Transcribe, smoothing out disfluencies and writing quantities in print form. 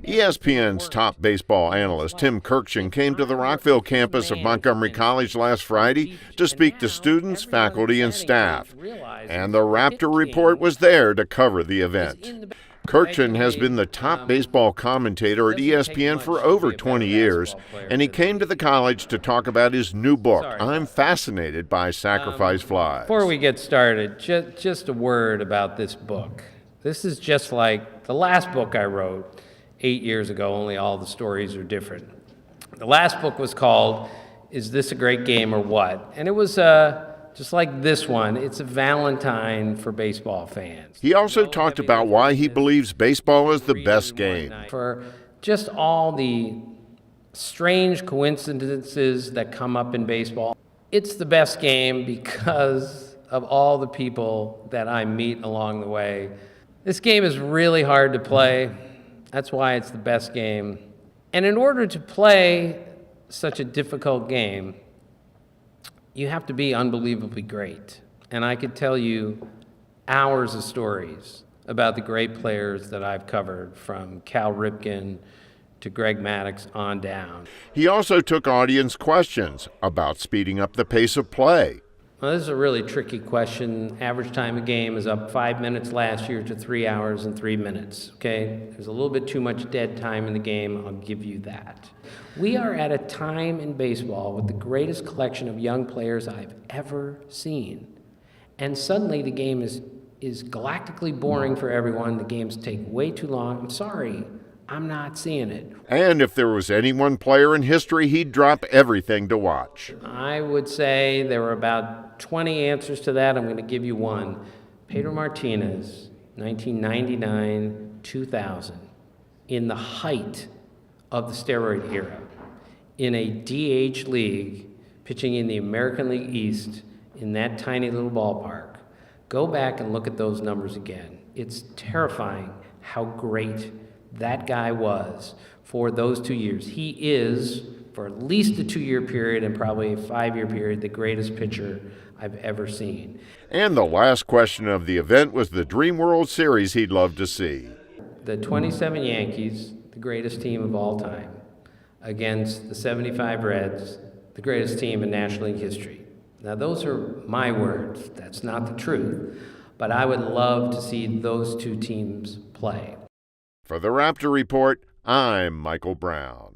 ESPN's top baseball analyst Tim Kurkjian came to the Rockville campus of Montgomery College last Friday to speak to students, faculty, and staff. And the Raptor Report was there to cover the event. Kurkjian has been the top baseball commentator at ESPN for over 20 years, and he came to the college to talk about his new book, I'm Fascinated by Sacrifice Flies. Before we get started, just a word about this book. This is just like the last book I wrote 8 years ago, only all the stories are different. The last book was called, Is This a Great Game or What? And it was just like this one, it's a Valentine for baseball fans. He also talked about why he believes baseball is the best game. For just all the strange coincidences that come up in baseball, it's the best game because of all the people that I meet along the way. This game is really hard to play. That's why it's the best game. And in order to play such a difficult game, you have to be unbelievably great. And I could tell you hours of stories about the great players that I've covered, from Cal Ripken to Greg Maddux on down. He also took audience questions about speeding up the pace of play. Well, this is a really tricky question. Average time of game is up 5 minutes last year to 3 hours and 3 minutes, okay? There's a little bit too much dead time in the game, I'll give you that. We are at a time in baseball with the greatest collection of young players I've ever seen. And suddenly the game is galactically boring for everyone. The games take way too long. I'm sorry, I'm not seeing it. And if there was any one player in history, he'd drop everything to watch. I would say there were about 20 answers to that. I'm going to give you one. Pedro Martinez, 1999-2000, in the height of the steroid era, in a DH league, pitching in the American League East, in that tiny little ballpark. Go back and look at those numbers again. It's terrifying how great that guy was for those 2 years. He is, for at least a 2-year period and probably a 5-year period, the greatest pitcher I've ever seen. And the last question of the event was the Dream World Series he'd love to see. The 27 Yankees, the greatest team of all time, against the 75 Reds, the greatest team in National League history. Now, those are my words. That's not the truth. But I would love to see those two teams play. For the Raptor Report, I'm Michael Brown.